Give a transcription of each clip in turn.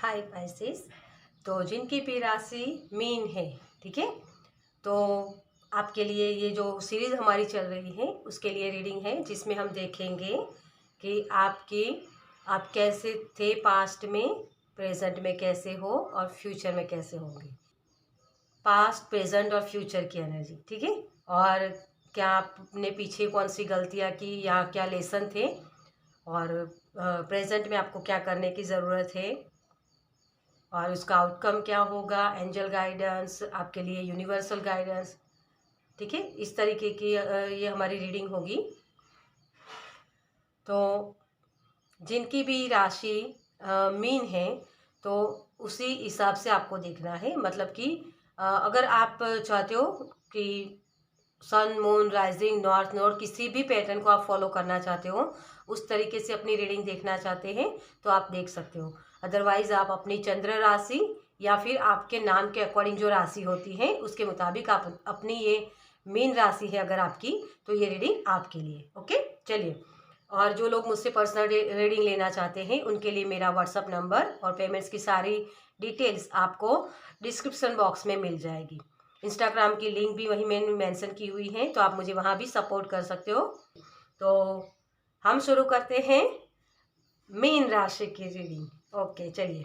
हाय Pisces. तो जिनकी भी राशि मीन है, ठीक है, तो आपके लिए ये जो सीरीज हमारी चल रही है उसके लिए रीडिंग है, जिसमें हम देखेंगे कि आप कैसे थे पास्ट में, प्रेजेंट में कैसे हो और फ्यूचर में कैसे होंगे। पास्ट, प्रेजेंट और फ्यूचर की एनर्जी, ठीक है। और क्या आपने पीछे कौन सी गलतियां की या क्या लेसन थे, और प्रेजेंट में आपको क्या करने की ज़रूरत है और उसका आउटकम क्या होगा। एंजल गाइडेंस आपके लिए, यूनिवर्सल गाइडेंस, ठीक है। इस तरीके की ये हमारी रीडिंग होगी। तो जिनकी भी राशि मीन है तो उसी हिसाब से आपको देखना है। मतलब कि अगर आप चाहते हो कि सन, मून, राइजिंग, नॉर्थ नोड किसी भी पैटर्न को आप फॉलो करना चाहते हो, उस तरीके से अपनी रीडिंग देखना चाहते हैं तो आप देख सकते हो। अदरवाइज आप अपनी चंद्र राशि या फिर आपके नाम के अकॉर्डिंग जो राशि होती है उसके मुताबिक आप अपनी ये मीन राशि है अगर आपकी, तो ये रीडिंग आपके लिए। ओके, चलिए। और जो लोग मुझसे पर्सनल रीडिंग लेना चाहते हैं उनके लिए मेरा व्हाट्सअप नंबर और पेमेंट्स की सारी डिटेल्स आपको डिस्क्रिप्शन बॉक्स में मिल जाएगी। इंस्टाग्राम की लिंक भी वहीं मैंने मेंशन की हुई है, तो आप मुझे वहाँ भी सपोर्ट कर सकते हो। तो हम शुरू करते हैं मीन राशि की रीडिंग। ओके, चलिए।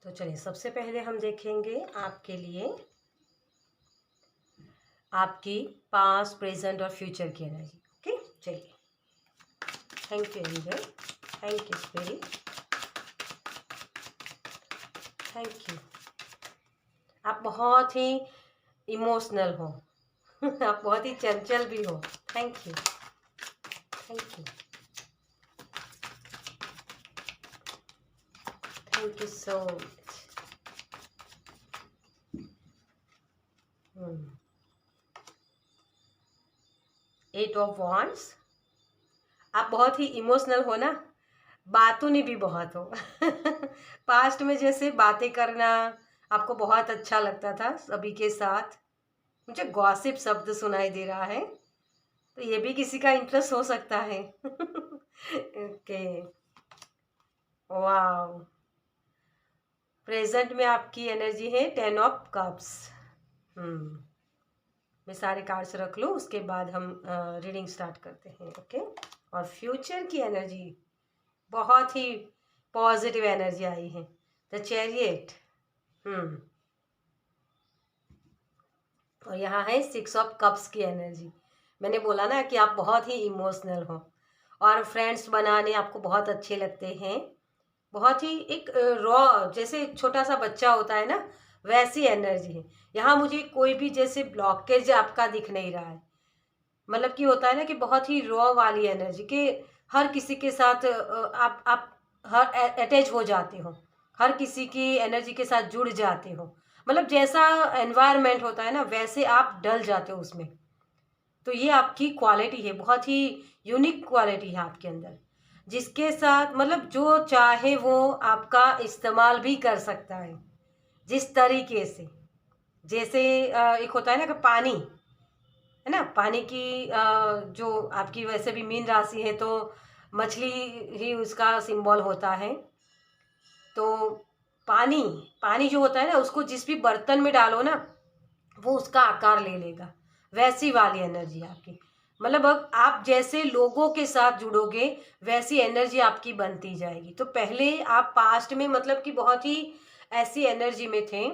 तो चलिए, सबसे पहले हम देखेंगे आपके लिए आपकी पास्ट, प्रेजेंट और फ्यूचर की एनर्जी। ओके, चलिए। Thank you angel, thank you spirit, thank you. आप बहुत ही इमोशनल हो आप बहुत ही चंचल भी हो। Thank you, thank you, thank you so much. 8 of wands. आप बहुत ही इमोशनल हो ना, बातों ने भी बहुत हो पास्ट में जैसे बातें करना आपको बहुत अच्छा लगता था सभी के साथ। मुझे गॉसिप शब्द सुनाई दे रहा है, तो ये भी किसी का इंटरेस्ट हो सकता है ओके, वाओ। प्रेजेंट में आपकी एनर्जी है 10 ऑफ कप्स। मैं सारे कार्ड्स रख लूँ, उसके बाद हम रीडिंग स्टार्ट करते हैं। ओके। और फ्यूचर की एनर्जी बहुत ही पॉजिटिव एनर्जी आई है, द चैरियट। और यहाँ है 6 ऑफ कप्स की एनर्जी। मैंने बोला ना कि आप बहुत ही इमोशनल हो और फ्रेंड्स बनाने आपको बहुत अच्छे लगते हैं। बहुत ही एक रॉ, जैसे छोटा सा बच्चा होता है ना, वैसी एनर्जी है। यहाँ मुझे कोई भी जैसे ब्लॉकेज आपका दिख नहीं रहा है। मतलब कि होता है ना कि बहुत ही रॉ वाली एनर्जी के हर किसी के साथ आप हर अटैच हो जाते हो, हर किसी की एनर्जी के साथ जुड़ जाते हो। मतलब जैसा एनवायरनमेंट होता है ना, वैसे आप डल जाते हो उसमें। तो ये आपकी क्वालिटी है, बहुत ही यूनिक क्वालिटी है आपके अंदर, जिसके साथ मतलब जो चाहे वो आपका इस्तेमाल भी कर सकता है जिस तरीके से। जैसे एक होता है ना कि पानी है ना, पानी की जो आपकी वैसे भी मीन राशि है तो मछली ही उसका सिंबल होता है। तो पानी पानी जो होता है ना, उसको जिस भी बर्तन में डालो ना वो उसका आकार ले लेगा। वैसी वाली एनर्जी आपकी, मतलब अब आप जैसे लोगों के साथ जुड़ोगे वैसी एनर्जी आपकी बनती जाएगी। तो पहले आप पास्ट में मतलब कि बहुत ही ऐसी एनर्जी में थे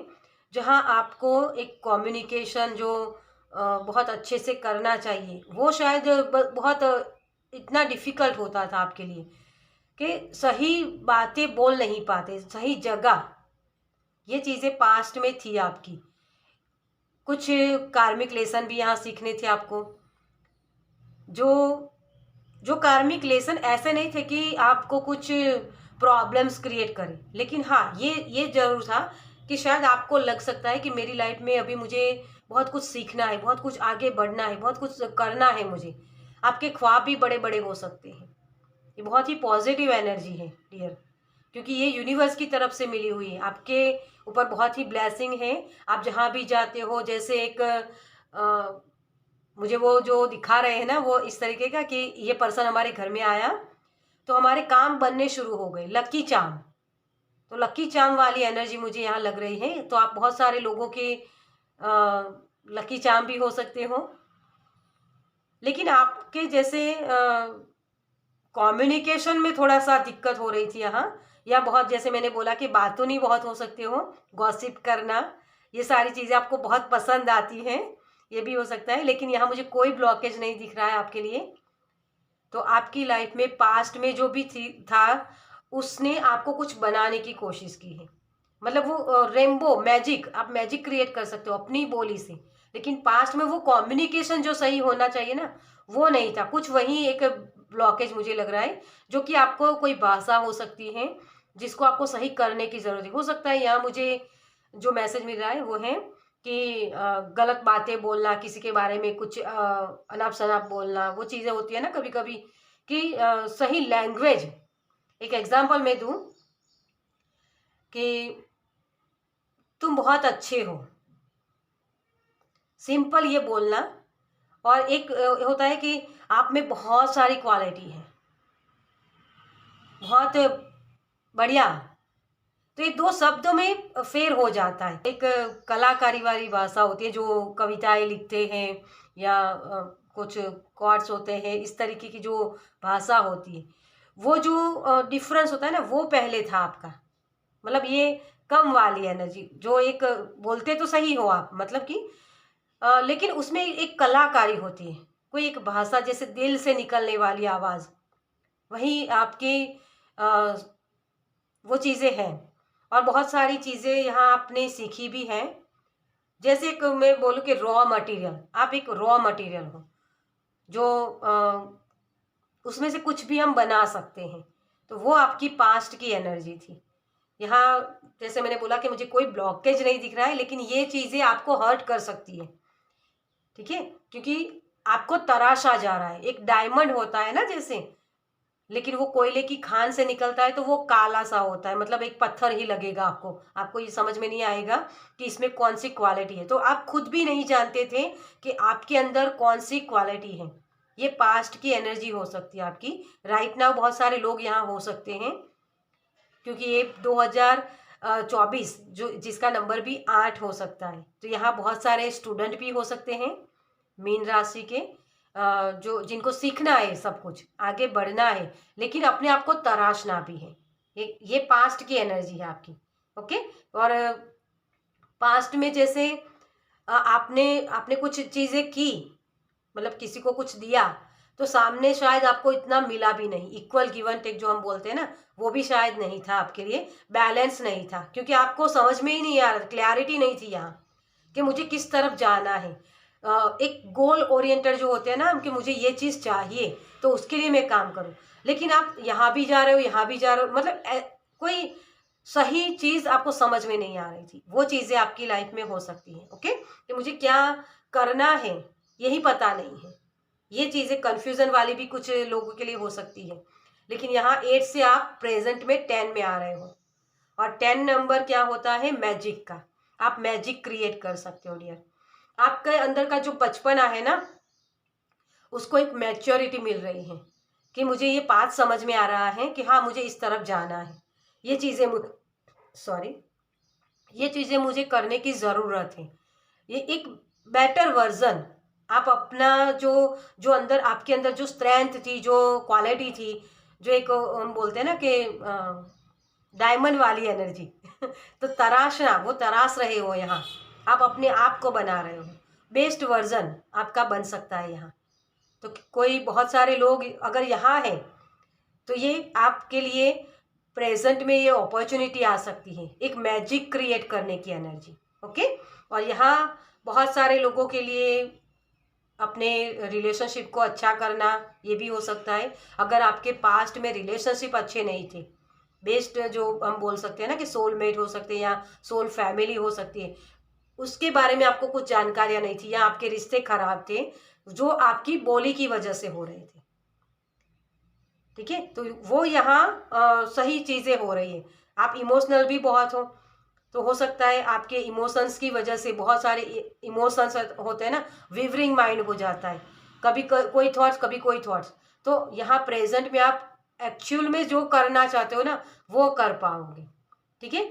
जहां आपको एक कम्युनिकेशन जो बहुत अच्छे से करना चाहिए, वो शायद बहुत इतना डिफ़िकल्ट होता था आपके लिए कि सही बातें बोल नहीं पाते, सही जगह। ये चीज़ें पास्ट में थी आपकी। कुछ कार्मिक लेसन भी यहाँ सीखने थे आपको। जो जो कार्मिक लेसन ऐसे नहीं थे कि आपको कुछ प्रॉब्लम्स क्रिएट करें, लेकिन हाँ ये जरूर था कि शायद आपको लग सकता है कि मेरी लाइफ में अभी मुझे बहुत कुछ सीखना है, बहुत कुछ आगे बढ़ना है, बहुत कुछ करना है मुझे। आपके ख्वाब भी बड़े बड़े हो सकते हैं। ये बहुत ही पॉजिटिव एनर्जी है डियर, क्योंकि ये यूनिवर्स की तरफ से मिली हुई है। आपके ऊपर बहुत ही ब्लेसिंग है। आप जहाँ भी जाते हो, जैसे एक मुझे वो जो दिखा रहे हैं ना, वो इस तरीके का कि ये पर्सन हमारे घर में आया तो हमारे काम बनने शुरू हो गए, लकी चार्म। तो लकी चार्म वाली एनर्जी मुझे यहाँ लग रही है। तो आप बहुत सारे लोगों के लकी चार्म भी हो सकते हो, लेकिन आपके जैसे कम्युनिकेशन में थोड़ा सा दिक्कत हो रही थी यहाँ, या बहुत जैसे मैंने बोला कि बातों नहीं बहुत हो सकते हो, गॉसिप करना, ये सारी चीज़ें आपको बहुत पसंद आती हैं, ये भी हो सकता है। लेकिन यहाँ मुझे कोई ब्लॉकेज नहीं दिख रहा है आपके लिए। तो आपकी लाइफ में पास्ट में जो भी था, उसने आपको कुछ बनाने की कोशिश की है। मतलब वो रेनबो मैजिक, आप मैजिक क्रिएट कर सकते हो अपनी बोली से, लेकिन पास्ट में वो कम्युनिकेशन जो सही होना चाहिए ना, वो नहीं था। कुछ वही एक ब्लॉकेज मुझे लग रहा है, जो कि आपको कोई भाषा हो सकती है जिसको आपको सही करने की ज़रूरत है। हो सकता है यहाँ मुझे जो मैसेज मिल रहा है वो है कि गलत बातें बोलना, किसी के बारे में कुछ अनाप शनाप बोलना, वो चीज़ें होती है ना कभी कभी, कि सही लैंग्वेज। एक एग्जांपल मैं दूं कि तुम बहुत अच्छे हो, सिंपल ये बोलना। और एक होता है कि आप में बहुत सारी क्वालिटी है, बहुत बढ़िया। तो ये दो शब्दों में फेर हो जाता है। एक कलाकारी वाली भाषा होती है, जो कविताएं लिखते हैं या कुछ क्वार्ट्स होते हैं, इस तरीके की जो भाषा होती है, वो जो डिफरेंस होता है ना, वो पहले था आपका। मतलब ये कम वाली एनर्जी, जो एक बोलते तो सही हो आप, मतलब कि लेकिन उसमें एक कलाकारी होती है, कोई एक भाषा जैसे दिल से निकलने वाली आवाज़, वही आपकी अ, वो चीज़ें हैं। और बहुत सारी चीज़ें यहाँ आपने सीखी भी हैं। जैसे एक मैं बोलूँ कि रॉ मटेरियल, आप एक रॉ मटेरियल हो, जो उसमें से कुछ भी हम बना सकते हैं। तो वो आपकी पास्ट की एनर्जी थी। यहाँ जैसे मैंने बोला कि मुझे कोई ब्लॉकेज नहीं दिख रहा है, लेकिन ये चीज़ें आपको हर्ट कर सकती है, ठीक है, क्योंकि आपको तराशा जा रहा है। एक डायमंड होता है ना जैसे, लेकिन वो कोयले की खान से निकलता है तो वो काला सा होता है, मतलब एक पत्थर ही लगेगा आपको। आपको ये समझ में नहीं आएगा कि इसमें कौन सी क्वालिटी है। तो आप खुद भी नहीं जानते थे कि आपके अंदर कौन सी क्वालिटी है। ये पास्ट की एनर्जी हो सकती है आपकी। राइट नाउ बहुत सारे लोग यहाँ हो सकते हैं, क्योंकि ये 2024 जो जिसका नंबर भी 8 हो सकता है। तो यहाँ बहुत सारे स्टूडेंट भी हो सकते हैं मीन राशि के, जो जिनको सीखना है, सब कुछ आगे बढ़ना है, लेकिन अपने आप को तराशना भी है। ये पास्ट की एनर्जी है आपकी। ओके। और पास्ट में जैसे आपने आपने कुछ चीज़ें की, मतलब किसी को कुछ दिया, तो सामने शायद आपको इतना मिला भी नहीं। इक्वल गिव एंड टेक जो हम बोलते हैं ना, वो भी शायद नहीं था आपके लिए, बैलेंस नहीं था, क्योंकि आपको समझ में ही नहीं आ रहा, क्लैरिटी नहीं थी यहाँ कि मुझे किस तरफ जाना है। एक गोल ओरिएंटेड जो होते हैं ना, कि मुझे ये चीज़ चाहिए तो उसके लिए मैं काम करूँ, लेकिन आप यहाँ भी जा रहे हो, यहाँ भी जा रहे हो, मतलब कोई सही चीज़ आपको समझ में नहीं आ रही थी। वो चीज़ें आपकी लाइफ में हो सकती हैं। ओके, कि मुझे क्या करना है यही पता नहीं है। ये चीज़ें कन्फ्यूज़न वाली भी कुछ लोगों के लिए हो सकती है। लेकिन यहाँ 8 से आप प्रेजेंट में 10 में आ रहे हो, और 10 नंबर क्या होता है? मैजिक का। आप मैजिक क्रिएट कर सकते हो डियर। आपके अंदर का जो बचपना है ना, उसको एक मैच्योरिटी मिल रही है कि मुझे ये बात समझ में आ रहा है कि हाँ, मुझे इस तरफ जाना है। ये चीज़ें सॉरी, ये चीज़ें मुझे करने की ज़रूरत है। ये एक बेटर वर्जन, आप अपना जो जो अंदर आपके अंदर जो स्ट्रेंथ थी, जो क्वालिटी थी, जो एक हम बोलते हैं ना कि डायमंड वाली एनर्जी तो तराशना, वो तराश रहे हो यहाँ, आप अपने आप को बना रहे हो। बेस्ट वर्जन आपका बन सकता है यहाँ। तो कोई बहुत सारे लोग अगर यहाँ हैं, तो ये आपके लिए प्रेजेंट में ये अपॉर्चुनिटी आ सकती है, एक मैजिक क्रिएट करने की एनर्जी। ओके। और यहाँ बहुत सारे लोगों के लिए अपने रिलेशनशिप को अच्छा करना, ये भी हो सकता है। अगर आपके पास्ट में रिलेशनशिप अच्छे नहीं थे, बेस्ट जो हम बोल सकते हैं ना कि सोलमेट हो सकते हैं या सोल फैमिली हो सकती है, उसके बारे में आपको कुछ जानकारियां नहीं थी, या आपके रिश्ते खराब थे जो आपकी बोली की वजह से हो रहे थे, ठीक है। तो वो यहाँ सही चीज़ें हो रही है। आप इमोशनल भी बहुत हो सकता है आपके इमोशंस की वजह से, बहुत सारे इमोशंस होते हैं ना, विवरिंग माइंड हो जाता है, कभी कोई थॉट्स, कभी कोई थॉट्स। तो यहाँ प्रेजेंट में आप एक्चुअल में जो करना चाहते हो ना वो कर पाओगे। ठीक है,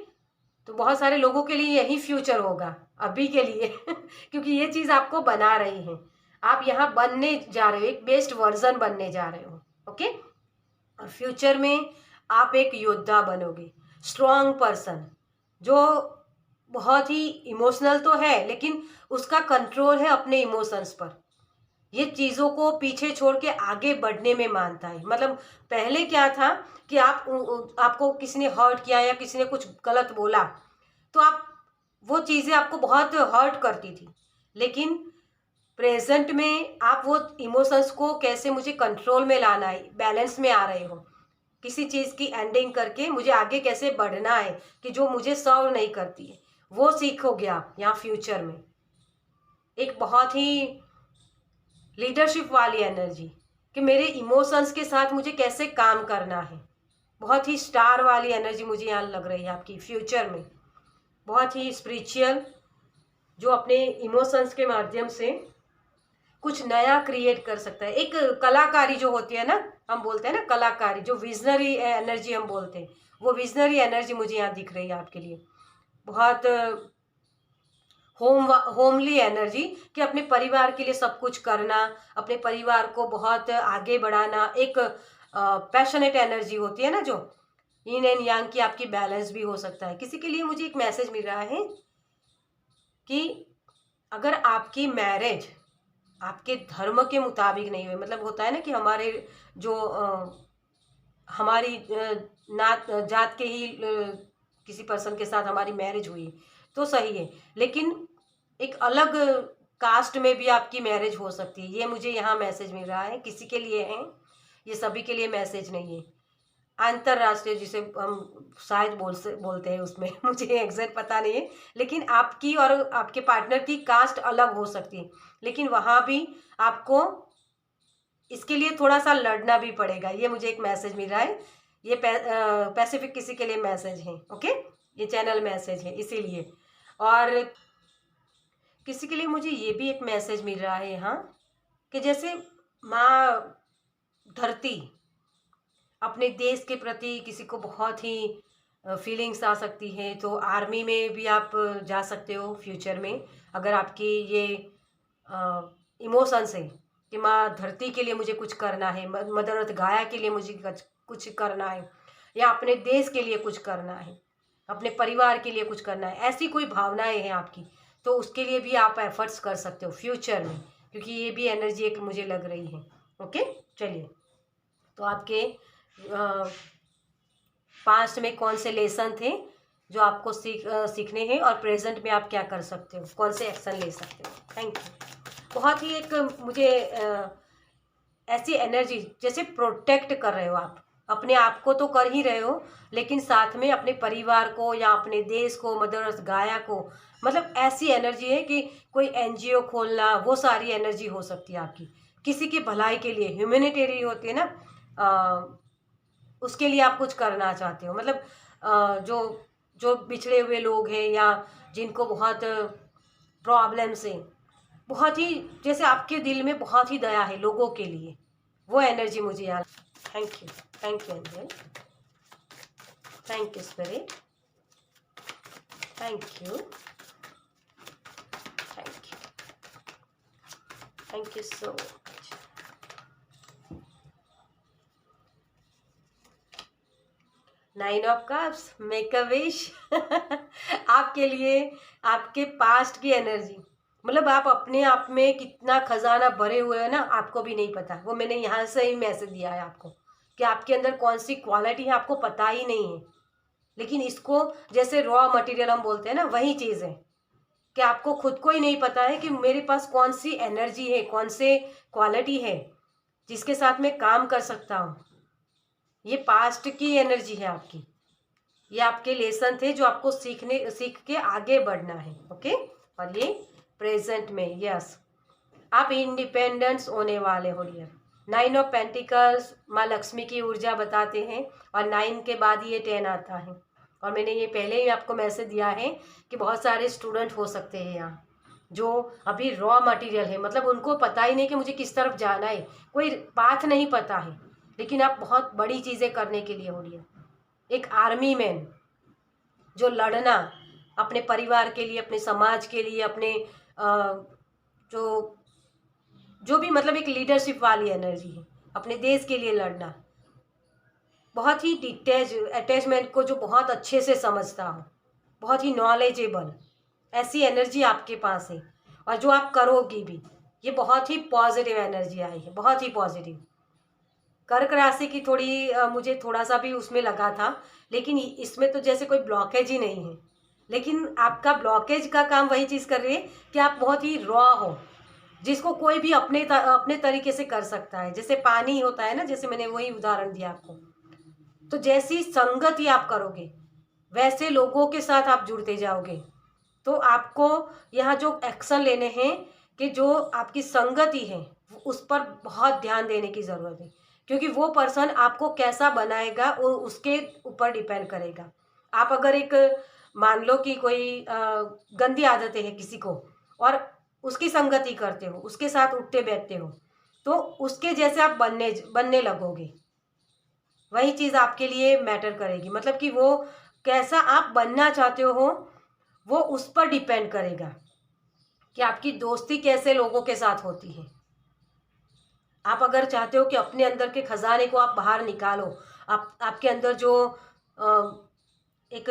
तो बहुत सारे लोगों के लिए यही फ्यूचर होगा अभी के लिए क्योंकि ये चीज़ आपको बना रही है। आप यहाँ बनने जा रहे हो, एक बेस्ट वर्जन बनने जा रहे हो। ओके, और फ्यूचर में आप एक योद्धा बनोगे, स्ट्रॉन्ग पर्सन, जो बहुत ही इमोशनल तो है लेकिन उसका कंट्रोल है अपने इमोशंस पर। ये चीज़ों को पीछे छोड़ के आगे बढ़ने में मानता है। मतलब पहले क्या था कि आपको किसी ने हर्ट किया या किसी ने कुछ गलत बोला तो आप वो चीज़ें आपको बहुत हर्ट करती थी, लेकिन प्रेजेंट में आप वो इमोशंस को कैसे मुझे कंट्रोल में लाना है, बैलेंस में आ रहे हो, किसी चीज़ की एंडिंग करके मुझे आगे कैसे बढ़ना है कि जो मुझे सर्व नहीं करती है, वो सीखोगे आप यहाँ फ्यूचर में। एक बहुत ही लीडरशिप वाली एनर्जी कि मेरे इमोशंस के साथ मुझे कैसे काम करना है, बहुत ही स्टार वाली एनर्जी मुझे यहाँ लग रही है आपकी फ्यूचर में। बहुत ही स्पिरिचुअल, जो अपने इमोशंस के माध्यम से कुछ नया क्रिएट कर सकता है। एक कलाकारी जो होती है ना, हम बोलते हैं ना कलाकारी, जो विजनरी एनर्जी हम बोलते हैं, वो विजनरी एनर्जी मुझे यहाँ दिख रही है आपके लिए। बहुत होमली एनर्जी कि अपने परिवार के लिए सब कुछ करना, अपने परिवार को बहुत आगे बढ़ाना। एक पैशनेट एनर्जी होती है ना, जो yin एंड yang की आपकी बैलेंस भी हो सकता है। किसी के लिए मुझे एक मैसेज मिल रहा है कि अगर आपकी मैरिज आपके धर्म के मुताबिक नहीं हुई, मतलब होता है ना कि हमारे जो हमारी नात जात के ही किसी पर्सन के साथ हमारी मैरिज हुई तो सही है, लेकिन एक अलग कास्ट में भी आपकी मैरिज हो सकती है। ये मुझे यहाँ मैसेज मिल रहा है, किसी के लिए है, ये सभी के लिए मैसेज नहीं है। अंतरराष्ट्रीय जिसे हम शायद बोलते हैं उसमें मुझे एग्जैक्ट पता नहीं है, लेकिन आपकी और आपके पार्टनर की कास्ट अलग हो सकती है, लेकिन वहाँ भी आपको इसके लिए थोड़ा सा लड़ना भी पड़ेगा। ये मुझे एक मैसेज मिल रहा है। ये पैसिफिक किसी के लिए मैसेज है। ओके, ये चैनल मैसेज है इसीलिए। और किसी के लिए मुझे ये भी एक मैसेज मिल रहा है यहाँ कि जैसे माँ धरती अपने देश के प्रति किसी को बहुत ही फीलिंग्स आ सकती है, तो आर्मी में भी आप जा सकते हो फ्यूचर में, अगर आपकी ये इमोशंस है कि माँ धरती के लिए मुझे कुछ करना है, मदर अर्थ गाया के लिए मुझे कुछ करना है, या अपने देश के लिए कुछ करना है, अपने परिवार के लिए कुछ करना है, ऐसी कोई भावनाएं हैं आपकी, तो उसके लिए भी आप एफर्ट्स कर सकते हो फ्यूचर में, क्योंकि ये भी एनर्जी एक मुझे लग रही है। ओके, चलिए, तो आपके पास्ट में कौन से लेसन थे जो आपको सीखने हैं, और प्रेजेंट में आप क्या कर सकते हो, कौन से एक्शन ले सकते हो। Thank you. बहुत ही एक मुझे ऐसी एनर्जी जैसे प्रोटेक्ट कर रहे हो आप, अपने आप को तो कर ही रहे हो, लेकिन साथ में अपने परिवार को या अपने देश को, मदर अर्थ गाया को, मतलब ऐसी एनर्जी है कि कोई एनजीओ खोलना, वो सारी एनर्जी हो सकती है आपकी, किसी की भलाई के लिए, ह्यूमैनिटेरियन होती है ना, उसके लिए आप कुछ करना चाहते हो। मतलब जो जो बिछड़े हुए लोग हैं या जिनको बहुत प्रॉब्लम्स हैं, बहुत ही जैसे आपके दिल में बहुत ही दया है लोगों के लिए, वो एनर्जी मुझे याद। Thank you, thank you angel, thank you spirit, thank you, thank you, thank you so much. Nine of cups, make a wish आपके लिए, आपके पास्ट की एनर्जी, मतलब आप अपने आप में कितना खजाना भरे हुए हैं ना, आपको भी नहीं पता। वो मैंने यहाँ से ही मैसेज दिया है आपको कि आपके अंदर कौन सी क्वालिटी है आपको पता ही नहीं है, लेकिन इसको जैसे रॉ मटेरियल हम बोलते हैं ना, वही चीज़ है कि आपको खुद को ही नहीं पता है कि मेरे पास कौन सी एनर्जी है, कौन से क्वालिटी है जिसके साथ मैं काम कर सकता हूँ। ये पास्ट की एनर्जी है आपकी, ये आपके लेसन थे जो आपको सीख के आगे बढ़ना है। ओके, और ये प्रेजेंट में, यस, आप इंडिपेंडेंस होने वाले हो डियर। नाइन ऑफ पेंटिकल्स माँ लक्ष्मी की ऊर्जा बताते हैं, और 9 के बाद ये 10 आता है। और मैंने ये पहले ही आपको मैसेज दिया है कि बहुत सारे स्टूडेंट हो सकते हैं यहाँ जो अभी रॉ मटेरियल है, मतलब उनको पता ही नहीं कि मुझे किस तरफ जाना है, कोई पाथ नहीं पता है, लेकिन आप बहुत बड़ी चीज़ें करने के लिए हो रही है। एक आर्मी मैन जो लड़ना अपने परिवार के लिए, अपने समाज के लिए, अपने जो जो भी मतलब एक लीडरशिप वाली एनर्जी है, अपने देश के लिए लड़ना, बहुत ही अटैचमेंट को जो बहुत अच्छे से समझता हो, बहुत ही नॉलेजेबल, ऐसी एनर्जी आपके पास है। और जो आप करोगी भी, ये बहुत ही पॉजिटिव एनर्जी आई है, बहुत ही पॉजिटिव। कर्क राशि की थोड़ी मुझे थोड़ा सा भी उसमें लगा था, लेकिन इसमें तो जैसे कोई ब्लॉकेज ही नहीं है। लेकिन आपका ब्लॉकेज का काम वही चीज़ कर रही है कि आप बहुत ही रॉ हो, जिसको कोई भी अपने तरीके से कर सकता है। जैसे पानी होता है ना, जैसे मैंने वही उदाहरण दिया आपको। तो जैसी संगति आप करोगे, वैसे लोगों के साथ आप जुड़ते जाओगे। तो आपको यहाँ जो एक्शन लेने हैं कि जो आपकी संगति है उस पर बहुत ध्यान देने की ज़रूरत है, क्योंकि वो पर्सन आपको कैसा बनाएगा वो उसके ऊपर डिपेंड करेगा। आप अगर एक मान लो कि कोई गंदी आदतें हैं किसी को, और उसकी संगति करते हो, उसके साथ उठते बैठते हो, तो उसके जैसे आप बनने लगोगे। वही चीज़ आपके लिए मैटर करेगी, मतलब कि वो कैसा आप बनना चाहते हो वो उस पर डिपेंड करेगा कि आपकी दोस्ती कैसे लोगों के साथ होती है। आप अगर चाहते हो कि अपने अंदर के खजाने को आप बाहर निकालो, आपके अंदर जो एक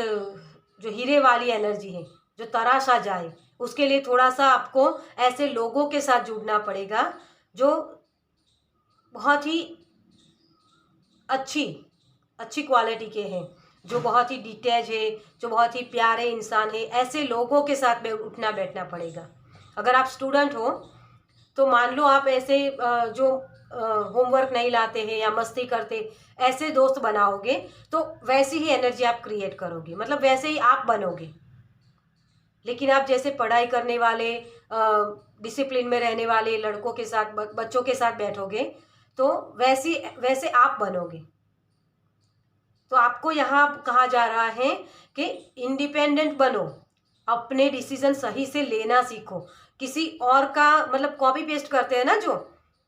जो हीरे वाली एनर्जी है जो तराशा जाए, उसके लिए थोड़ा सा आपको ऐसे लोगों के साथ जुड़ना पड़ेगा जो बहुत ही अच्छी अच्छी क्वालिटी के हैं, जो बहुत ही डिटेच है, जो बहुत ही प्यारे इंसान है। ऐसे लोगों के साथ में उठना बैठना पड़ेगा। अगर आप स्टूडेंट हो तो मान लो आप ऐसे जो होमवर्क नहीं लाते हैं या मस्ती करते, ऐसे दोस्त बनाओगे तो वैसी ही एनर्जी आप क्रिएट करोगे, मतलब वैसे ही आप बनोगे। लेकिन आप जैसे पढ़ाई करने वाले, डिसिप्लिन में रहने वाले लड़कों के साथ, बच्चों के साथ बैठोगे तो वैसे आप बनोगे। तो आपको यहाँ कहा जा रहा है कि इंडिपेंडेंट बनो, अपने डिसीजन सही से लेना सीखो। किसी और का मतलब कॉपी पेस्ट करते हैं ना जो,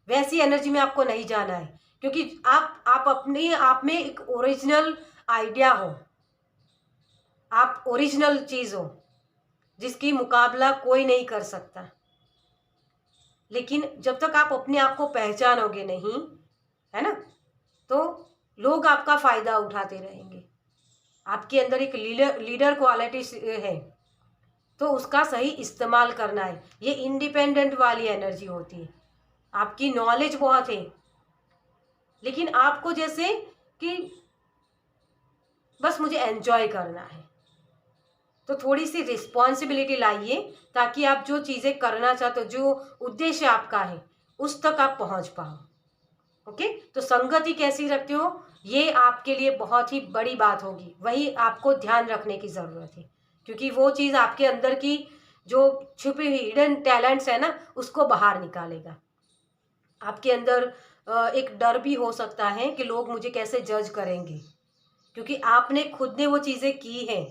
वैसी एनर्जी में आपको नहीं जाना है, क्योंकि आप अपने आप में एक ओरिजिनल आइडिया हो, आप ओरिजिनल चीज़ हो जिसकी मुकाबला कोई नहीं कर सकता। लेकिन जब तक आप अपने आप को पहचानोगे नहीं, है ना, तो लोग आपका फ़ायदा उठाते रहेंगे। आपके अंदर एक लीडर क्वालिटी है तो उसका सही इस्तेमाल करना है। ये इंडिपेंडेंट वाली एनर्जी होती है। आपकी नॉलेज बहुत है, लेकिन आपको जैसे कि बस मुझे एंजॉय करना है, तो थोड़ी सी रिस्पॉन्सिबिलिटी लाइए ताकि आप जो चीज़ें करना चाहते हो, जो उद्देश्य आपका है, उस तक आप पहुंच पाओ। ओके, तो संगति कैसी रखते हो ये आपके लिए बहुत ही बड़ी बात होगी, वही आपको ध्यान रखने की ज़रूरत है, क्योंकि वो चीज़ आपके अंदर की जो छुपी हुई हिडन टैलेंट्स है ना उसको बाहर निकालेगा। आपके अंदर एक डर भी हो सकता है कि लोग मुझे कैसे जज करेंगे, क्योंकि आपने खुद ने वो चीज़ें की हैं।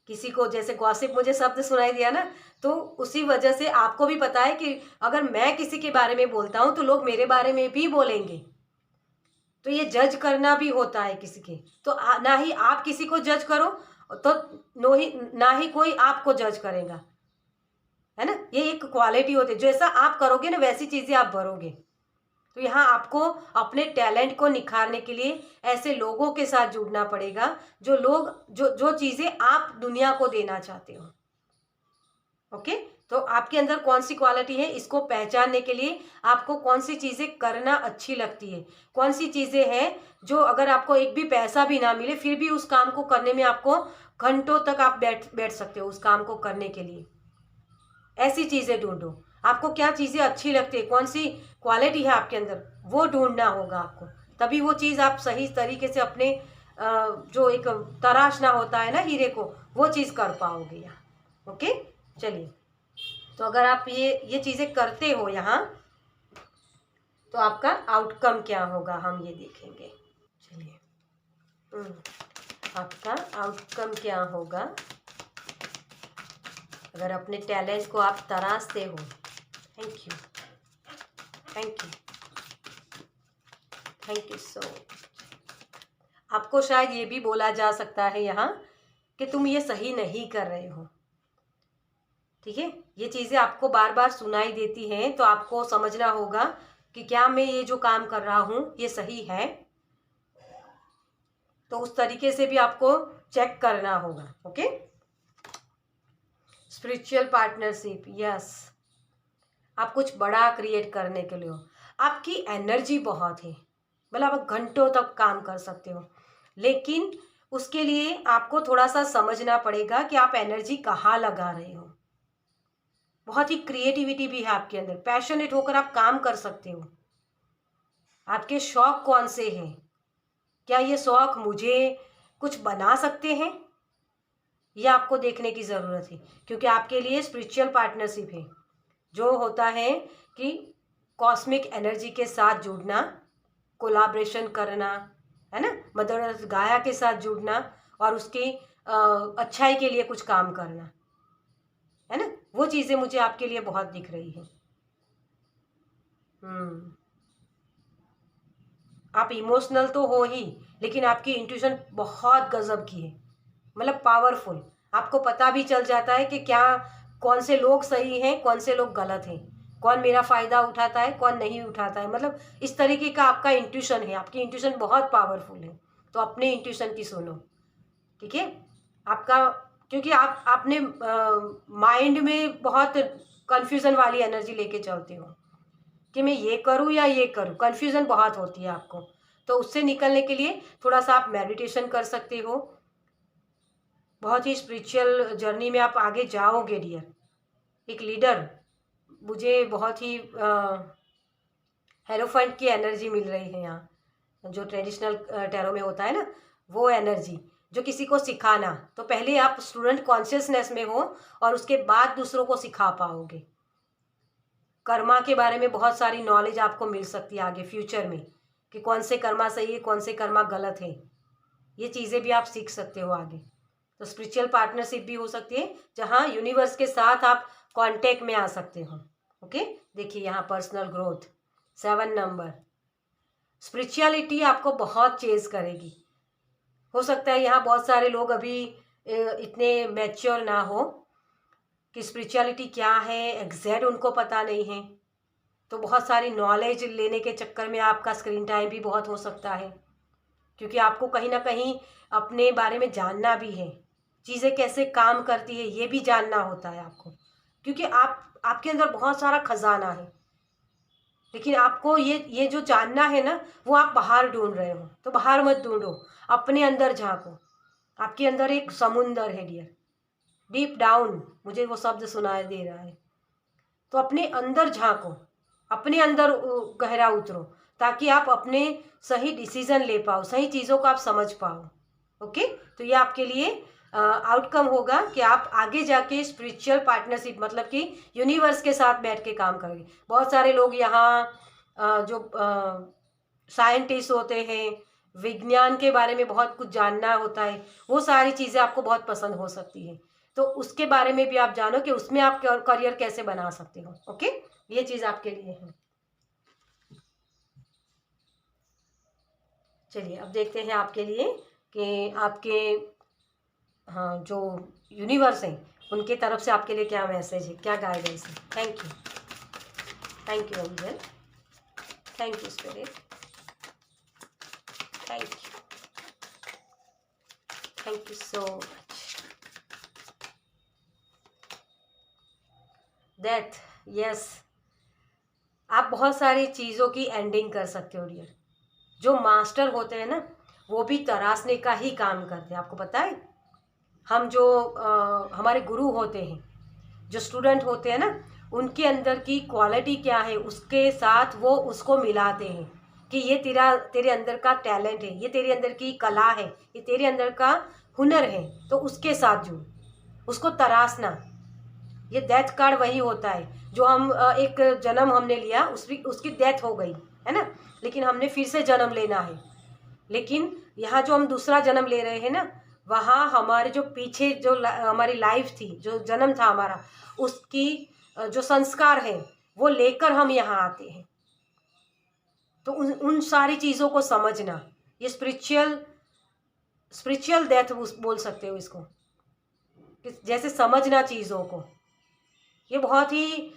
किसी को जैसे गॉसिप मुझे शब्द सुनाई दिया ना, तो उसी वजह से आपको भी पता है कि अगर मैं किसी के बारे में बोलता हूँ तो लोग मेरे बारे में भी बोलेंगे। तो ये जज करना भी होता है किसी के, तो ना ही आप किसी को जज करो, तो ना ही कोई आपको जज करेगा, है ना। ये एक क्वालिटी होती है, जैसा आप करोगे ना वैसी चीज़ें आप भरोगे। तो यहाँ आपको अपने टैलेंट को निखारने के लिए ऐसे लोगों के साथ जुड़ना पड़ेगा जो लोग जो जो चीज़ें आप दुनिया को देना चाहते हो। ओके, तो आपके अंदर कौन सी क्वालिटी है इसको पहचानने के लिए आपको कौन सी चीज़ें करना अच्छी लगती है, कौन सी चीज़ें हैं जो अगर आपको एक भी पैसा भी ना मिले फिर भी उस काम को करने में आपको घंटों तक आप बैठ सकते हो उस काम को करने के लिए। ऐसी चीज़ें ढूंढो। आपको क्या चीज़ें अच्छी लगती है, कौन सी क्वालिटी है आपके अंदर, वो ढूंढना होगा आपको। तभी वो चीज़ आप सही तरीके से अपने जो एक तराशना होता है ना हीरे को, वो चीज़ कर पाओगे यहाँ। ओके, चलिए, तो अगर आप ये चीज़ें करते हो यहाँ, तो आपका आउटकम क्या होगा हम ये देखेंगे। चलिए, आपका आउटकम क्या होगा अगर अपने टैलेंट को आप तराशते हो। Thank you, thank you. Thank you so much. आपको शायद ये भी बोला जा सकता है यहाँ कि तुम ये सही नहीं कर रहे हो। ठीक है, ये चीज़ें आपको बार बार सुनाई देती हैं, तो आपको समझना होगा कि क्या मैं ये जो काम कर रहा हूँ ये सही है। तो उस तरीके से भी आपको चेक करना होगा। ओके, स्पिरिचुअल पार्टनरशिप, यस, आप कुछ बड़ा क्रिएट करने के लिए हो। आपकी एनर्जी बहुत है, मतलब आप घंटों तक काम कर सकते हो, लेकिन उसके लिए आपको थोड़ा सा समझना पड़ेगा कि आप एनर्जी कहाँ लगा रहे हो। बहुत ही क्रिएटिविटी भी है आपके अंदर, पैशनेट होकर आप काम कर सकते हो। आपके शौक कौन से हैं? क्या ये शौक मुझे कुछ बना सकते हैं? ये आपको देखने की ज़रूरत है, क्योंकि आपके लिए स्पिरिचुअल पार्टनरशिप है जो होता है कि कॉस्मिक एनर्जी के साथ जुड़ना, कोलाब्रेशन करना, है ना, मदर गाया के साथ जुड़ना और उसकी अच्छाई के लिए कुछ काम करना, है ना, वो चीज़ें मुझे आपके लिए बहुत दिख रही है। आप इमोशनल तो हो ही, लेकिन आपकी इंट्यूशन बहुत गजब की है, मतलब पावरफुल। आपको पता भी चल जाता है कि क्या, कौन से लोग सही हैं, कौन से लोग गलत हैं, कौन मेरा फ़ायदा उठाता है, कौन नहीं उठाता है। मतलब इस तरीके का आपका इंट्यूशन है, आपकी इंट्यूशन बहुत पावरफुल है। तो अपने इंट्यूशन की सुनो, ठीक है। आपका, क्योंकि आप अपने माइंड में बहुत कंफ्यूजन वाली एनर्जी लेके चलते हो कि मैं ये करूँ या ये करूँ, कन्फ्यूज़न बहुत होती है आपको। तो उससे निकलने के लिए थोड़ा सा आप मेडिटेशन कर सकते हो। बहुत ही स्पिरिचुअल जर्नी में आप आगे जाओगे डियर। एक लीडर, मुझे बहुत ही हेरोफेंट की एनर्जी मिल रही है यहाँ, जो ट्रेडिशनल टैरो में होता है ना, वो एनर्जी जो किसी को सिखाना। तो पहले आप स्टूडेंट कॉन्शियसनेस में हो और उसके बाद दूसरों को सिखा पाओगे। कर्मा के बारे में बहुत सारी नॉलेज आपको मिल सकती है आगे फ्यूचर में, कि कौन से कर्मा सही है, कौन से कर्मा गलत है। ये चीज़ें भी आप सीख सकते हो आगे। तो स्पिरिचुअल पार्टनरशिप भी हो सकती है जहाँ यूनिवर्स के साथ आप कांटेक्ट में आ सकते हो। ओके, देखिए यहाँ पर्सनल ग्रोथ 7 नंबर, स्पिरिचुअलिटी आपको बहुत चेज करेगी। हो सकता है यहाँ बहुत सारे लोग अभी इतने मैच्योर ना हो कि स्पिरिचुअलिटी क्या है एग्जैक्ट उनको पता नहीं है। तो बहुत सारी नॉलेज लेने के चक्कर में आपका स्क्रीन टाइम भी बहुत हो सकता है, क्योंकि आपको कहीं ना कहीं अपने बारे में जानना भी है, चीज़ें कैसे काम करती है ये भी जानना होता है आपको, क्योंकि आपके अंदर बहुत सारा खजाना है। लेकिन आपको ये जो जानना है ना, वो आप बाहर ढूंढ रहे हो। तो बाहर मत ढूंढो, अपने अंदर झांको। आपके अंदर एक समुंदर है डियर, डीप डाउन, मुझे वो शब्द सुनाई दे रहा है। तो अपने अंदर झांको, अपने अंदर गहरा उतरो, ताकि आप अपने सही डिसीजन ले पाओ, सही चीज़ों को आप समझ पाओ। ओके, तो ये आपके लिए आउटकम होगा कि आप आगे जाके स्पिरिचुअल पार्टनरशिप, मतलब कि यूनिवर्स के साथ बैठ के काम करोगे। बहुत सारे लोग यहाँ जो साइंटिस्ट होते हैं, विज्ञान के बारे में बहुत कुछ जानना होता है, वो सारी चीज़ें आपको बहुत पसंद हो सकती है। तो उसके बारे में भी आप जानो कि उसमें आप करियर कैसे बना सकते हो। ओके, ये चीज़ आपके लिए है। चलिए अब देखते हैं आपके लिए कि आपके, हाँ, जो यूनिवर्स हैं उनके तरफ से आपके लिए क्या मैसेज है, क्या गाइडेंस है। Thank you, thank you angel, thank you spirit, thank you so much. Death, yes, आप बहुत सारी चीज़ों की एंडिंग कर सकते हो डियर। जो मास्टर होते हैं ना, वो भी तराशने का ही काम करते हैं, आपको पता है। हम जो हमारे गुरु होते हैं, जो स्टूडेंट होते हैं ना, उनके अंदर की क्वालिटी क्या है उसके साथ वो उसको मिलाते हैं कि ये तेरे अंदर का टैलेंट है, ये तेरे अंदर की कला है, ये तेरे अंदर का हुनर है, तो उसके साथ जुड़, उसको तराशना। ये डेथ कार्ड वही होता है जो हम एक जन्म हमने लिया, उसकी डेथ हो गई है ना, लेकिन हमने फिर से जन्म लेना है। लेकिन यहाँ जो हम दूसरा जन्म ले रहे हैं ना, वहाँ हमारे जो पीछे जो हमारी लाइफ थी, जो जन्म था हमारा, उसकी जो संस्कार है वो लेकर हम यहाँ आते हैं। तो उन उन सारी चीज़ों को समझना, ये स्पिरिचुअल डेथ बोल सकते हो इसको, जैसे समझना चीज़ों को। ये बहुत ही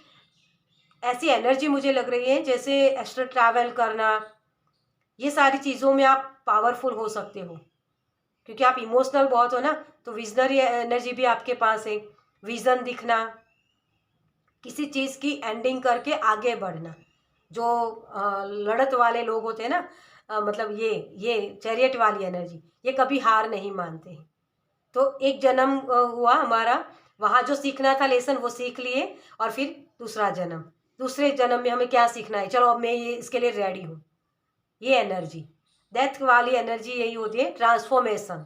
ऐसी एनर्जी मुझे लग रही है, जैसे एस्ट्रल ट्रैवल करना, ये सारी चीज़ों में आप पावरफुल हो सकते हो, क्योंकि आप इमोशनल बहुत हो ना, तो विजनरी एनर्जी भी आपके पास है। विज़न दिखना, किसी चीज़ की एंडिंग करके आगे बढ़ना। जो लड़त वाले लोग होते हैं ना, मतलब ये चैरियट वाली एनर्जी, ये कभी हार नहीं मानते हैं। तो एक जन्म हुआ हमारा, वहाँ जो सीखना था लेसन वो सीख लिए, और फिर दूसरे जन्म में हमें क्या सीखना है, चलो अब मैं ये इसके लिए रेडी हूँ। ये एनर्जी, डेथ वाली एनर्जी यही होती है, ट्रांसफॉर्मेशन,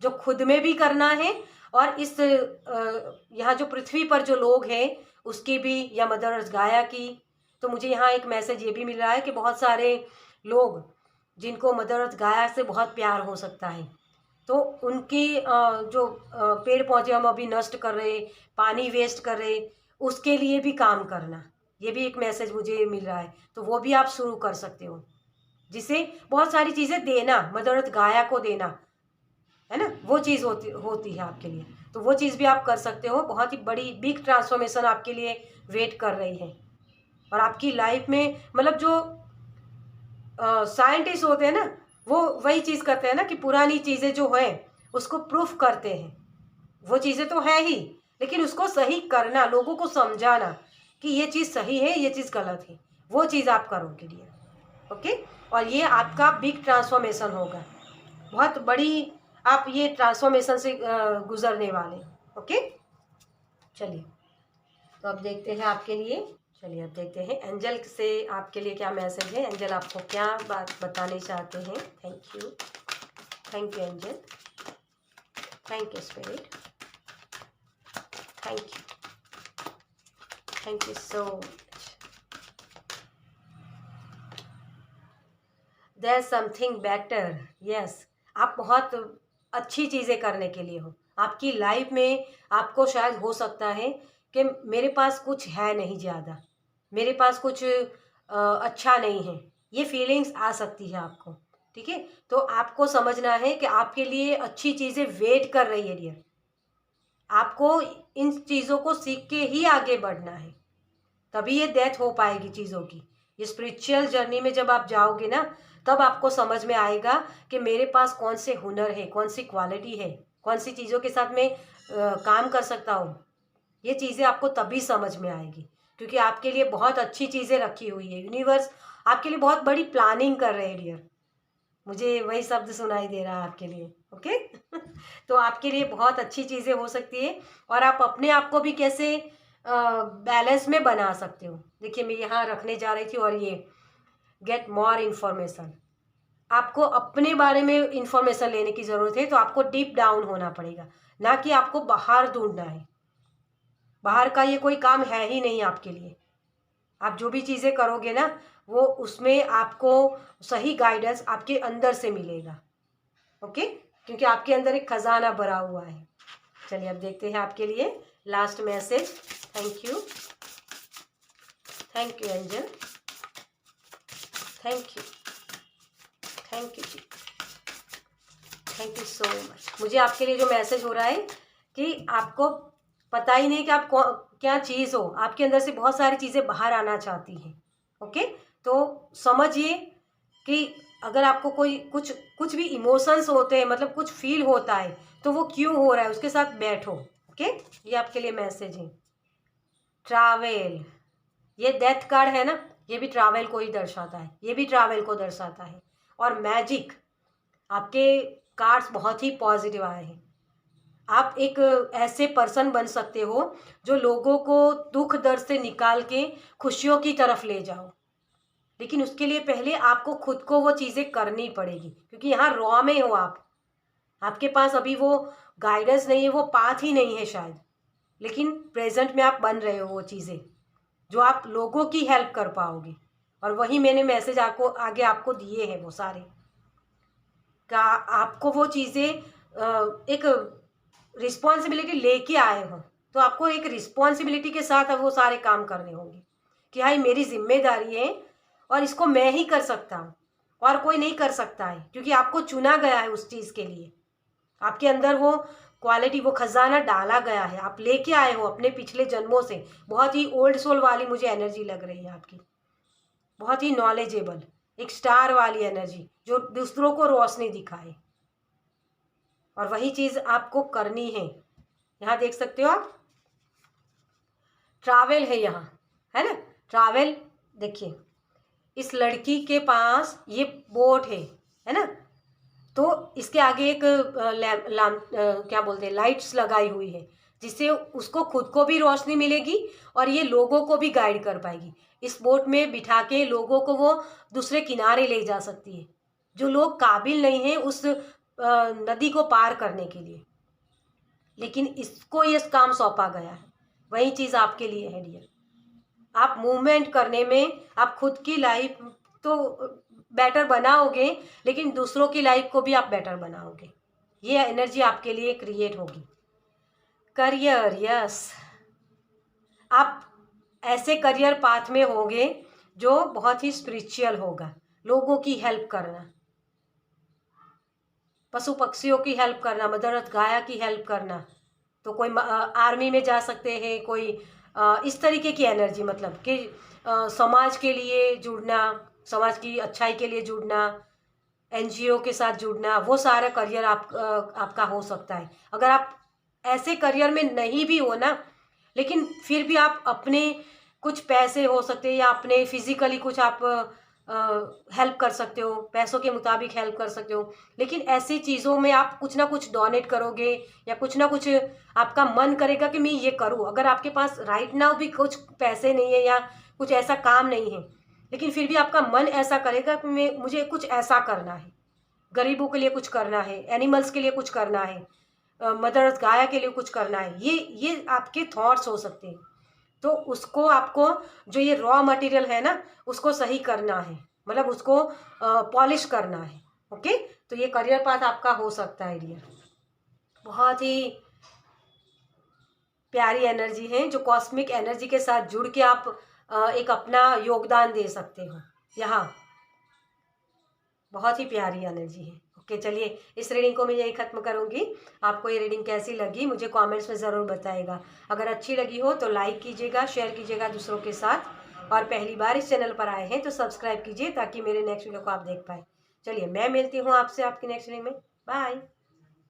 जो खुद में भी करना है, और इस यहाँ जो पृथ्वी पर जो लोग हैं उसकी भी, या मदर अर्थ गाया की। तो मुझे यहाँ एक मैसेज ये भी मिल रहा है कि बहुत सारे लोग जिनको मदर अर्थ गाया से बहुत प्यार हो सकता है, तो उनकी जो पेड़ पौधे हम अभी नष्ट कर रहे, पानी वेस्ट कर रहे, उसके लिए भी काम करना, ये भी एक मैसेज मुझे मिल रहा है। तो वो भी आप शुरू कर सकते हो, जिसे बहुत सारी चीज़ें देना, मदर अर्थ गाया को देना, है ना, वो चीज़ होती है आपके लिए। तो वो चीज़ भी आप कर सकते हो। बहुत ही बड़ी बिग ट्रांसफॉर्मेशन आपके लिए वेट कर रही है, और आपकी लाइफ में, मतलब जो साइंटिस्ट होते हैं ना, वो वही चीज़ करते हैं ना, कि पुरानी चीज़ें जो है उसको प्रूफ करते हैं। वो चीज़ें तो है ही, लेकिन उसको सही करना, लोगों को समझाना कि ये चीज़ सही है, ये चीज़ गलत है, वो चीज़ आप करोगे डियर। ओके, और ये आपका बिग ट्रांसफॉर्मेशन होगा, बहुत बड़ी आप ये ट्रांसफॉर्मेशन से गुजरने वाले। ओके, चलिए, तो अब देखते हैं आपके लिए, चलिए अब देखते हैं एंजल से आपके लिए क्या मैसेज है, एंजल आपको क्या बात बताने चाहते हैं। Thank you angel, thank you spirit, thank you so much. There something better, yes, आप बहुत अच्छी चीज़ें करने के लिए हो। आपकी लाइफ में आपको शायद हो सकता है कि मेरे पास कुछ है नहीं ज़्यादा, मेरे पास कुछ अच्छा नहीं है, ये फीलिंग्स आ सकती है आपको। ठीक है, तो आपको समझना है कि आपके लिए अच्छी चीज़ें वेट कर रही है डियर। आपको इन चीज़ों को सीख के ही आगे बढ़ना है, तभी ये डेथ हो पाएगी चीज़ों की। ये स्पिरिचुअल जर्नी में जब आप जाओगे ना, तब आपको समझ में आएगा कि मेरे पास कौन से हुनर है, कौन सी क्वालिटी है, कौन सी चीज़ों के साथ मैं काम कर सकता हूँ। ये चीज़ें आपको तभी समझ में आएगी, क्योंकि आपके लिए बहुत अच्छी चीज़ें रखी हुई है। यूनिवर्स आपके लिए बहुत बड़ी प्लानिंग कर रहे हैं डियर, मुझे वही शब्द सुनाई दे रहा है आपके लिए। ओके तो आपके लिए बहुत अच्छी चीज़ें हो सकती है, और आप अपने आप को भी कैसे बैलेंस में बना सकते हो। देखिए, मैं यहाँ रखने जा रही थी, और ये गेट मोर इन्फॉर्मेशन, आपको अपने बारे में इंफॉर्मेशन लेने की ज़रूरत है, तो आपको डीप डाउन होना पड़ेगा, ना कि आपको बाहर ढूंढना है। बाहर का ये कोई काम है ही नहीं आपके लिए। आप जो भी चीज़ें करोगे ना, वो उसमें आपको सही गाइडेंस आपके अंदर से मिलेगा। ओके, क्योंकि आपके अंदर एक खजाना भरा हुआ है। चलिए, अब देखते हैं आपके लिए last message. Thank you angel, thank you ji, thank you so much. मुझे आपके लिए जो मैसेज हो रहा है कि आपको पता ही नहीं कि आप क्या चीज़ हो, आपके अंदर से बहुत सारी चीज़ें बाहर आना चाहती हैं। ओके, तो समझिए कि अगर आपको कोई कुछ भी इमोशंस होते हैं, मतलब कुछ फील होता है, तो वो क्यों हो रहा है, उसके साथ बैठो। ओके, ये आपके लिए मैसेज है। ट्रैवल, ये डेथ कार्ड है ना, ये भी ट्रैवल को ही दर्शाता है, ये भी ट्रैवल को दर्शाता है। और मैजिक, आपके कार्ड्स बहुत ही पॉजिटिव आए हैं। आप एक ऐसे पर्सन बन सकते हो जो लोगों को दुख दर्द से निकाल के खुशियों की तरफ ले जाओ, लेकिन उसके लिए पहले आपको खुद को वो चीज़ें करनी पड़ेगी, क्योंकि यहाँ रॉ में हो आप, आपके पास अभी वो गाइडेंस नहीं है, वो पाथ ही नहीं है शायद, लेकिन प्रेजेंट में आप बन रहे हो वो चीज़ें जो आप लोगों की हेल्प कर पाओगे। और वही मैंने मैसेज आगे आपको दिए हैं वो सारे, का आपको वो चीज़ें एक रिस्पॉन्सिबिलिटी लेके आए हो, तो आपको एक रिस्पॉन्सिबिलिटी के साथ अब वो सारे काम करने होंगे कि हाँ, मेरी जिम्मेदारी है, और इसको मैं ही कर सकता हूँ और कोई नहीं कर सकता है, क्योंकि आपको चुना गया है उस चीज़ के लिए। आपके अंदर वो क्वालिटी, वो खजाना डाला गया है, आप लेके आए हो अपने पिछले जन्मों से। बहुत ही ओल्ड सोल वाली मुझे एनर्जी लग रही है आपकी, बहुत ही नॉलेजेबल, एक स्टार वाली एनर्जी जो दूसरों को रोशनी दिखाए। और वही चीज़ आपको करनी है। यहाँ देख सकते हो आप, ट्रैवल है यहाँ, है ना, ट्रैवल। देखिए इस लड़की के पास ये बोट है ना, तो इसके आगे एक क्या बोलते हैं, लाइट्स लगाई हुई है, जिससे उसको खुद को भी रोशनी मिलेगी और ये लोगों को भी गाइड कर पाएगी। इस बोट में बिठा के लोगों को वो दूसरे किनारे ले जा सकती है, जो लोग काबिल नहीं हैं उस नदी को पार करने के लिए, लेकिन इसको ये काम सौंपा गया है। वही चीज़ आपके लिए है डियर। आप मूवमेंट करने में आप खुद की लाइफ तो बेटर बनाओगे, लेकिन दूसरों की लाइफ को भी आप बेटर बनाओगे। ये एनर्जी आपके लिए क्रिएट होगी। करियर, यस, आप ऐसे करियर पाथ में होगे जो बहुत ही स्पिरिचुअल होगा। लोगों की हेल्प करना, पशु पक्षियों की हेल्प करना, मदर अर्थ गाया की हेल्प करना। तो कोई आर्मी में जा सकते हैं, कोई इस तरीके की एनर्जी, मतलब कि समाज के लिए जुड़ना, समाज की अच्छाई के लिए जुड़ना, एनजीओ के साथ जुड़ना, वो सारा करियर आपका हो सकता है। अगर आप ऐसे करियर में नहीं भी हो ना, लेकिन फिर भी आप अपने कुछ पैसे हो सकते हैं या अपने फिजिकली कुछ आप हेल्प कर सकते हो, पैसों के मुताबिक हेल्प कर सकते हो, लेकिन ऐसी चीज़ों में आप कुछ ना कुछ डोनेट करोगे या कुछ ना कुछ आपका मन करेगा कि मैं ये करूँ। अगर आपके पास राइट नाउ भी कुछ पैसे नहीं है या कुछ ऐसा काम नहीं है, लेकिन फिर भी आपका मन ऐसा करेगा कि मुझे कुछ ऐसा करना है, गरीबों के लिए कुछ करना है, एनिमल्स के लिए कुछ करना है, मदर अर्थ गाया के लिए कुछ करना है। ये आपके थॉट्स हो सकते हैं। तो उसको आपको, जो ये रॉ मटेरियल है ना, उसको सही करना है, मतलब उसको पॉलिश करना है। ओके, तो ये करियर पाथ आपका हो सकता है डियर। बहुत ही प्यारी एनर्जी है, जो कॉस्मिक एनर्जी के साथ जुड़ के आप एक अपना योगदान दे सकते हो यहाँ। बहुत ही प्यारी एनर्जी है। ओके, चलिए इस रीडिंग को मैं यही ख़त्म करूँगी। आपको ये रीडिंग कैसी लगी मुझे कमेंट्स में ज़रूर बताइएगा। अगर अच्छी लगी हो तो लाइक कीजिएगा, शेयर कीजिएगा दूसरों के साथ, और पहली बार इस चैनल पर आए हैं तो सब्सक्राइब कीजिए ताकि मेरे नेक्स्ट वीडियो को आप देख पाए। चलिए मैं मिलती हूँ आपसे आपकी नेक्स्ट रीडिंग में। बाय।